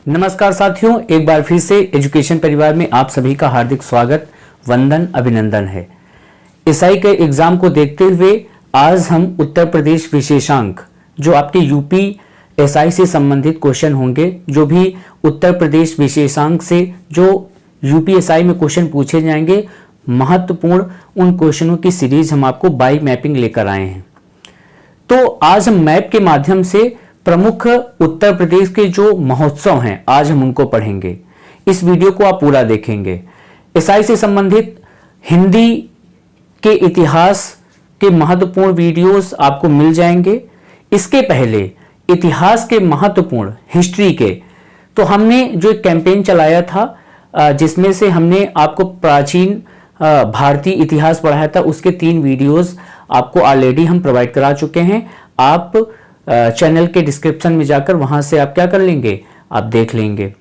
नमस्कार साथियों, एक बार फिर से एजुकेशन परिवार में आप सभी का हार्दिक स्वागत, वंदन, अभिनंदन है। एसआई के एग्जाम को देखते हुए आज हम उत्तर प्रदेश विशेषांक जो आपके यूपी एसआई से संबंधित क्वेश्चन होंगे, जो भी उत्तर प्रदेश विशेषांक से जो यूपी एसआई में क्वेश्चन पूछे जाएंगे, महत्वपूर्ण उन क्वेश्चनों की सीरीज हम आपको बाई मैपिंग लेकर आए हैं। तो आज हम मैप के माध्यम से प्रमुख उत्तर प्रदेश के जो महोत्सव हैं आज हम उनको पढ़ेंगे। इस वीडियो को आप पूरा देखेंगे। एसआई से संबंधित हिंदी के इतिहास के महत्वपूर्ण वीडियोस आपको मिल जाएंगे। इसके पहले इतिहास के महत्वपूर्ण हिस्ट्री के तो हमने जो एक कैंपेन चलाया था जिसमें से हमने आपको प्राचीन भारतीय इतिहास पढ़ाया था, उसके 3 वीडियोस आपको ऑलरेडी हम प्रोवाइड करा चुके हैं। आप चैनल के डिस्क्रिप्शन में जाकर वहां से आप क्या कर लेंगे, आप देख लेंगे।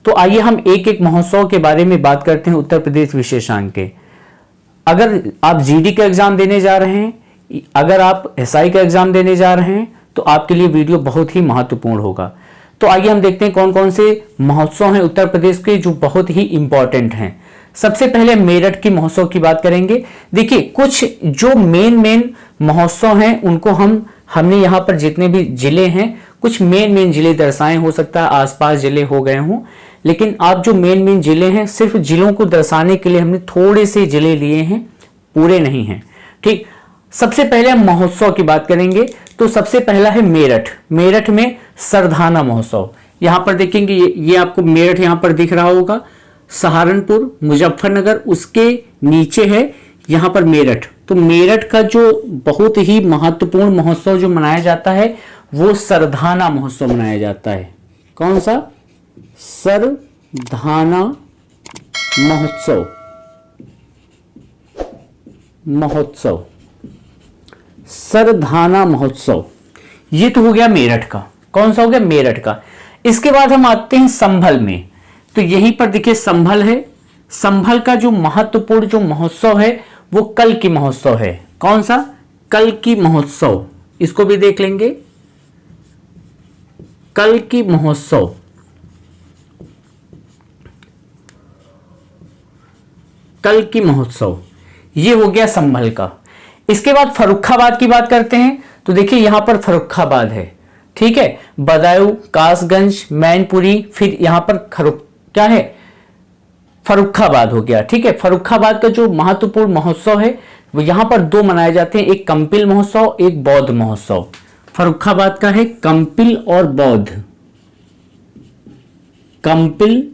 तो आइए हम एक एक महोत्सव के बारे में बात करते हैं उत्तर प्रदेश विशेषांक के। अगर आप जीडी का एग्जाम देने जा रहे हैं, अगर आप एसआई का एग्जाम देने जा रहे हैं, तो आपके लिए वीडियो बहुत ही महत्वपूर्ण होगा। तो आइए हम देखते हैं कौन कौन से महोत्सव हैं उत्तर प्रदेश के जो बहुत ही इंपॉर्टेंट हैं। सबसे पहले मेरठ की महोत्सव की बात करेंगे। देखिए, कुछ जो मेन महोत्सव हैं उनको हमने यहाँ पर जितने भी जिले हैं, कुछ मेन जिले दर्शाए। हो सकता है आसपास जिले हो गए हों, लेकिन आप जो मेन जिले हैं, सिर्फ जिलों को दर्शाने के लिए हमने थोड़े से जिले लिए हैं, पूरे नहीं हैं। ठीक, सबसे पहले हम महोत्सव की बात करेंगे। तो सबसे पहला है मेरठ। मेरठ में सरधाना महोत्सव। यहां पर देखेंगे, ये आपको मेरठ यहां पर दिख रहा होगा। सहारनपुर, मुजफ्फरनगर, उसके नीचे है यहां पर मेरठ। तो मेरठ का जो बहुत ही महत्वपूर्ण महोत्सव जो मनाया जाता है वो सरधाना महोत्सव मनाया जाता है। कौन सा? सरधाना महोत्सव। सरधाना महोत्सव, ये तो हो गया मेरठ का। कौन सा हो गया? मेरठ का। इसके बाद हम आते हैं संभल में। तो यहीं पर देखिए संभल है। संभल का जो महत्वपूर्ण जो महोत्सव है वो कल की महोत्सव है। कौन सा? कल की महोत्सव। इसको भी देख लेंगे। कल की महोत्सव, कल की महोत्सव, ये हो गया संभल का। इसके बाद फर्रुखाबाद की बात करते हैं। तो देखिए यहां पर फर्रुखाबाद है, ठीक है। बदायूं, कासगंज, मैनपुरी, फिर यहां पर क्या है? फर्रुखाबाद हो गया, ठीक है। फर्रुखाबाद का जो महत्वपूर्ण महोत्सव है वो यहां पर 2 मनाए जाते हैं, एक कंपिल महोत्सव, एक बौद्ध महोत्सव। फर्रुखाबाद का है कंपिल और बौद्ध। कंपिल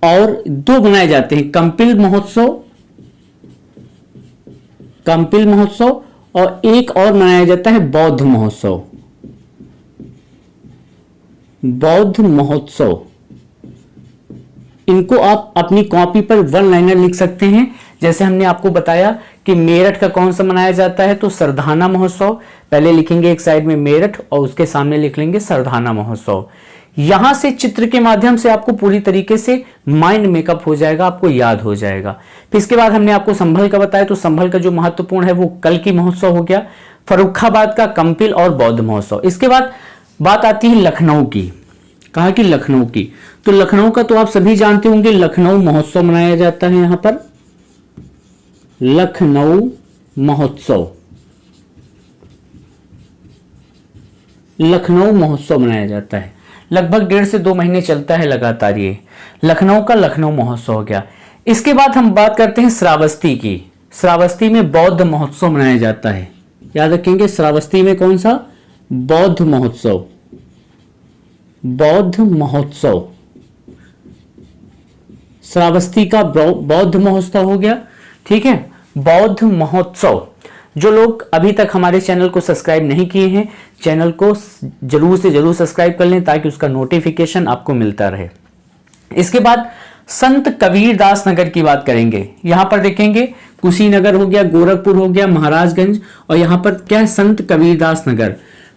और 2 मनाए जाते हैं, कंपिल महोत्सव और एक और मनाया जाता है बौद्ध महोत्सव। बौद्ध महोत्सव, इनको आप अपनी कॉपी पर 1 लाइनर लिख सकते हैं। जैसे हमने आपको बताया कि मेरठ का कौन सा मनाया जाता है, तो सरधाना महोत्सव। पहले लिखेंगे एक साइड में मेरठ और उसके सामने लिख लेंगे सरधाना महोत्सव। यहां से चित्र के माध्यम से आपको पूरी तरीके से माइंड मेकअप हो जाएगा, आपको याद हो जाएगा। फिर इसके बाद हमने आपको संभल का बताया। तो संभल का जो महत्वपूर्ण है वो कल की महोत्सव हो गया। फर्रुखाबाद का कंपिल और बौद्ध महोत्सव। इसके बाद बात आती है लखनऊ की। कहा कि लखनऊ की। तो लखनऊ का तो आप सभी जानते होंगे, लखनऊ महोत्सव मनाया जाता है। यहां पर लखनऊ महोत्सव, लखनऊ महोत्सव मनाया जाता है। लगभग 1.5 से 2 महीने चलता है लगातार। ये लखनऊ का लखनऊ महोत्सव हो गया। इसके बाद हम बात करते हैं श्रावस्ती की। श्रावस्ती में बौद्ध महोत्सव मनाया जाता है। याद रखेंगे, श्रावस्ती में कौन सा? बौद्ध महोत्सव। बौद्ध महोत्सव, श्रावस्ती का बौद्ध महोत्सव हो गया, ठीक है। बौद्ध महोत्सव। जो लोग अभी तक हमारे चैनल को सब्सक्राइब नहीं किए हैं, चैनल को जरूर से जरूर सब्सक्राइब कर लें ताकि उसका नोटिफिकेशन आपको मिलता रहे। इसके बाद संत कबीरदास नगर की बात करेंगे। यहां पर देखेंगे कुशीनगर हो गया, गोरखपुर हो गया, महाराजगंज, और यहां पर क्या है? संत कबीरदास नगर।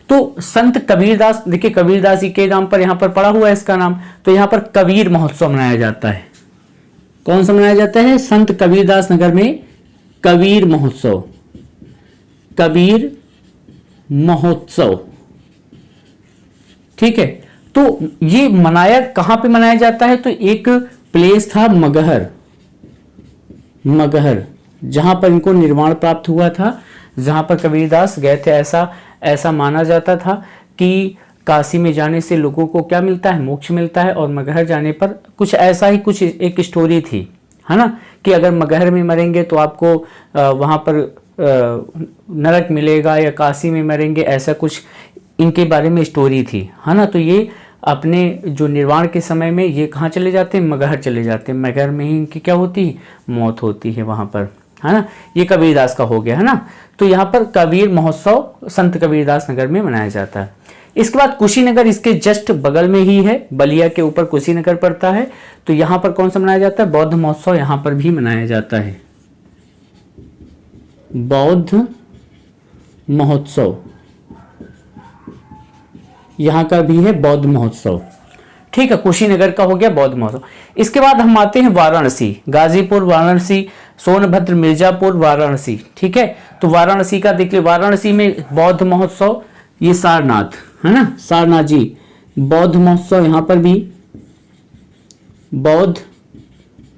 तो संत कबीरदास, देखिए कबीरदास जी के नाम पर यहां पर पड़ा हुआ है इसका नाम। तो यहां पर कबीर महोत्सव मनाया जाता है। कौन सा मनाया जाता है? संत कबीरदास नगर में कबीर महोत्सव। कबीर महोत्सव, ठीक है। तो ये मनाया कहां पे मनाया जाता है? तो एक प्लेस था मगहर, मगहर, जहां पर इनको निर्वाण प्राप्त हुआ था, जहां पर कबीरदास गए थे। ऐसा माना जाता था कि काशी में जाने से लोगों को क्या मिलता है? मोक्ष मिलता है। और मगहर जाने पर कुछ ऐसा ही कुछ एक स्टोरी थी, है ना, कि अगर मगहर में मरेंगे तो आपको वहाँ पर नरक मिलेगा, या काशी में मरेंगे, ऐसा कुछ इनके बारे में स्टोरी थी, है ना। तो ये अपने जो निर्वाण के समय में ये कहाँ चले जाते हैं? मगहर चले जाते हैं। मगहर में ही इनकी क्या होती है? मौत होती है वहाँ पर, है ना। ये कबीरदास का हो गया, है ना। तो यहाँ पर कबीर महोत्सव संत कबीरदास नगर में मनाया जाता है। इसके बाद कुशीनगर इसके जस्ट बगल में ही है, बलिया के ऊपर कुशीनगर पड़ता है। तो यहाँ पर कौन सा मनाया जाता है? बौद्ध महोत्सव यहाँ पर भी मनाया जाता है। बौद्ध महोत्सव यहाँ का भी है, बौद्ध महोत्सव। ठीक है, कुशीनगर का हो गया बौद्ध महोत्सव। इसके बाद हम आते हैं वाराणसी, गाजीपुर, वाराणसी, सोनभद्र, मिर्जापुर, वाराणसी। ठीक है, तो वाराणसी का देख ले, वाराणसी में बौद्ध महोत्सव, ये सारनाथ, है ना, सारनाथ जी बौद्ध महोत्सव, यहाँ पर भी बौद्ध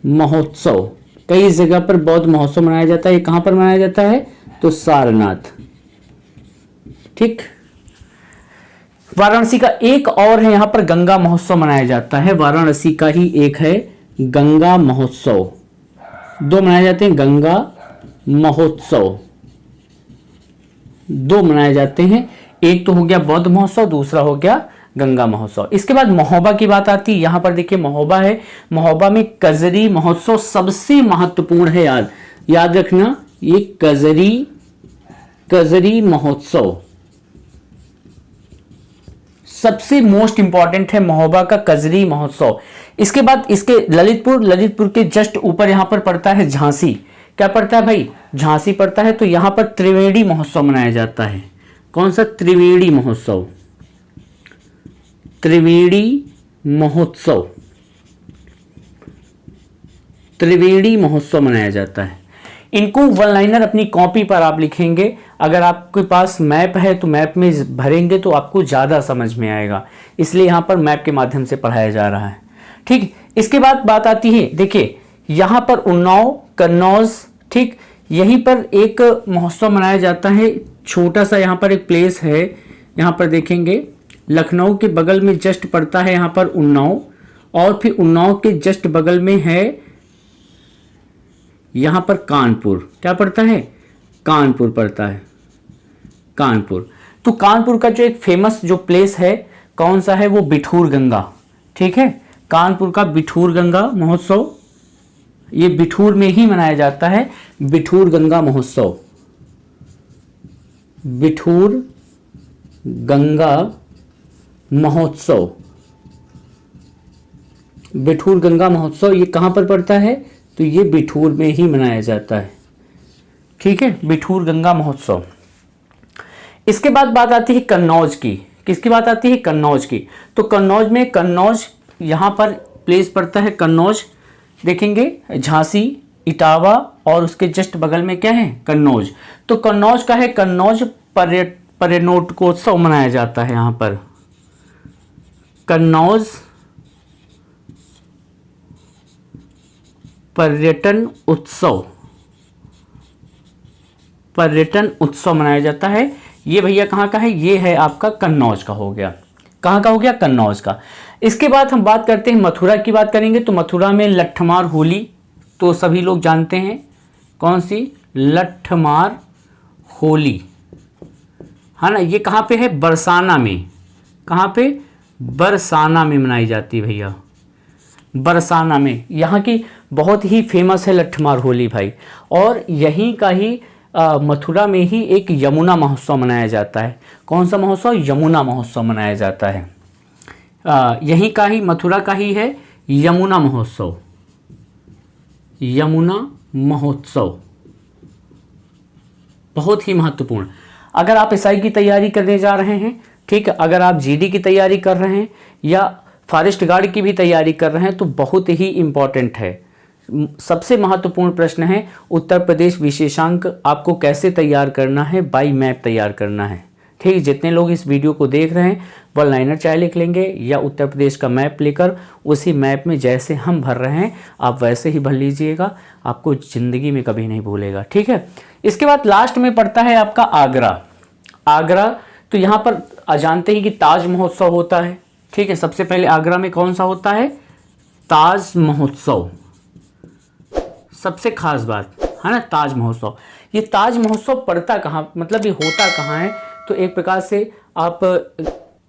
महोत्सव, कई जगह पर बौद्ध महोत्सव मनाया जाता है। ये कहां पर मनाया जाता है? तो सारनाथ। ठीक, वाराणसी का एक और है, यहां पर गंगा महोत्सव मनाया जाता है। वाराणसी का ही एक है गंगा महोत्सव, दो मनाए जाते हैं, गंगा महोत्सव दो मनाए जाते हैं। एक तो हो गया बौद्ध महोत्सव, दूसरा हो गया गंगा महोत्सव। इसके बाद महोबा की बात आती है। यहां पर देखिए महोबा है, महोबा में कजरी महोत्सव सबसे महत्वपूर्ण है। याद रखना, ये कजरी महोत्सव सबसे मोस्ट इंपॉर्टेंट है, महोबा का कजरी महोत्सव। इसके बाद इसके ललितपुर के जस्ट ऊपर यहां पर पड़ता है झांसी। क्या पड़ता है भाई? झांसी पड़ता है। तो यहां पर त्रिवेणी महोत्सव मनाया जाता है। कौन सा? त्रिवेणी महोत्सव, त्रिवेणी महोत्सव, त्रिवेणी महोत्सव मनाया जाता है। इनको वन लाइनर अपनी कॉपी पर आप लिखेंगे। अगर आपके पास मैप है तो मैप में भरेंगे तो आपको ज़्यादा समझ में आएगा, इसलिए यहाँ पर मैप के माध्यम से पढ़ाया जा रहा है। ठीक, इसके बाद बात आती है, देखिए यहाँ पर उन्नाव, कन्नौज, ठीक, यहीं पर एक महोत्सव मनाया जाता है। छोटा सा यहाँ पर एक प्लेस है, यहाँ पर देखेंगे लखनऊ के बगल में जस्ट पड़ता है यहाँ पर उन्नाव, और फिर उन्नाव के जस्ट बगल में है यहाँ पर कानपुर। क्या पड़ता है? कानपुर पड़ता है, कानपुर। तो कानपुर का जो एक फेमस जो प्लेस है कौन सा है? वो बिठूर गंगा। ठीक है, कानपुर का बिठूर गंगा महोत्सव, ये बिठूर में ही मनाया जाता है। बिठूर गंगा महोत्सव, बिठूर गंगा महोत्सव, बिठूर गंगा महोत्सव ये कहां पर पड़ता है? तो ये बिठूर में ही मनाया जाता है। ठीक है, बिठूर गंगा महोत्सव। इसके बाद बात आती है कन्नौज की। किसकी बात आती है? कन्नौज की। तो कन्नौज में, कन्नौज यहाँ पर प्लेस पड़ता है कन्नौज, देखेंगे झांसी, इटावा और उसके जस्ट बगल में क्या है? कन्नौज। तो कन्नौज का है, कन्नौज पर्यटकोत्सव मनाया जाता है। यहाँ पर कन्नौज पर्यटन उत्सव, पर्यटन उत्सव मनाया जाता है। ये भैया कहाँ का है? ये है आपका कन्नौज का हो गया। कहाँ का हो गया? कन्नौज का। इसके बाद हम बात करते हैं मथुरा की बात करेंगे। तो मथुरा में लट्ठमार होली तो सभी लोग जानते हैं, कौन सी? लट्ठमार होली, है ना। ये कहाँ पे है? बरसाना में। कहाँ पे? बरसाना में मनाई जाती है भैया, बरसाना में। यहाँ की बहुत ही फेमस है लट्ठमार होली भाई। और यहीं का ही मथुरा में ही एक यमुना महोत्सव मनाया जाता है। कौन सा महोत्सव? यमुना महोत्सव मनाया जाता है। यहीं का ही, मथुरा का ही है यमुना महोत्सव, यमुना महोत्सव बहुत ही महत्वपूर्ण। अगर आप एसआई की तैयारी करने जा रहे हैं, ठीक है, अगर आप जीडी की तैयारी कर रहे हैं या फॉरेस्ट गार्ड की भी तैयारी कर रहे हैं तो बहुत ही इम्पॉर्टेंट है। सबसे महत्वपूर्ण प्रश्न है उत्तर प्रदेश विशेषांक आपको कैसे तैयार करना है? बाई मैप तैयार करना है। ठीक, जितने लोग इस वीडियो को देख रहे हैं वन लाइनर चाहे लिख लेंगे या उत्तर प्रदेश का मैप लेकर उसी मैप में जैसे हम भर रहे हैं आप वैसे ही भर लीजिएगा, आपको ज़िंदगी में कभी नहीं भूलेगा। ठीक है। इसके बाद लास्ट में पड़ता है आपका आगरा। आगरा, तो यहाँ पर जानते हैं कि ताज महोत्सव होता है। ठीक है, सबसे पहले आगरा में कौन सा होता है? ताज महोत्सव, सबसे खास बात है ना, ताज महोत्सव। ये ताज महोत्सव पड़ता कहाँ, मतलब ये होता कहाँ है? तो एक प्रकार से आप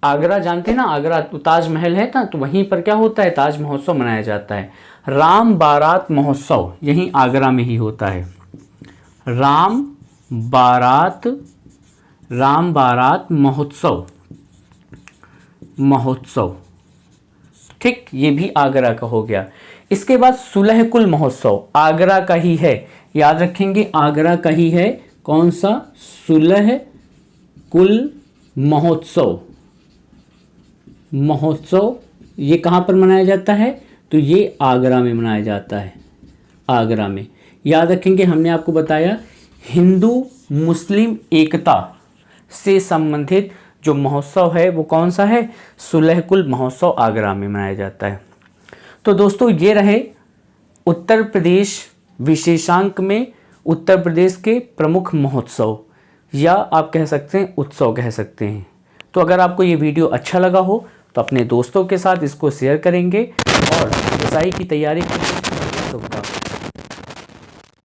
आगरा जानते हैं ना, आगरा तो ताजमहल है ना, तो वहीं पर क्या होता है? ताज महोत्सव मनाया जाता है। राम बारात महोत्सव यहीं आगरा में ही होता है। राम बारात महोत्सव, ठीक, ये भी आगरा का हो गया। इसके बाद सुलहकुल महोत्सव आगरा का ही है, याद रखेंगे आगरा का ही है। कौन सा? सुलहकुल महोत्सव ये कहाँ पर मनाया जाता है? तो ये आगरा में मनाया जाता है, आगरा में। याद रखेंगे हमने आपको बताया हिंदू मुस्लिम एकता से संबंधित जो महोत्सव है वो कौन सा है? सुलहकुल महोत्सव आगरा में मनाया जाता है। तो दोस्तों ये रहे उत्तर प्रदेश विशेषांक में उत्तर प्रदेश के प्रमुख महोत्सव, या आप कह सकते हैं उत्सव कह सकते हैं। तो अगर आपको ये वीडियो अच्छा लगा हो तो अपने दोस्तों के साथ इसको शेयर करेंगे और एसआई की तैयारी करने की शुभकामनाएं।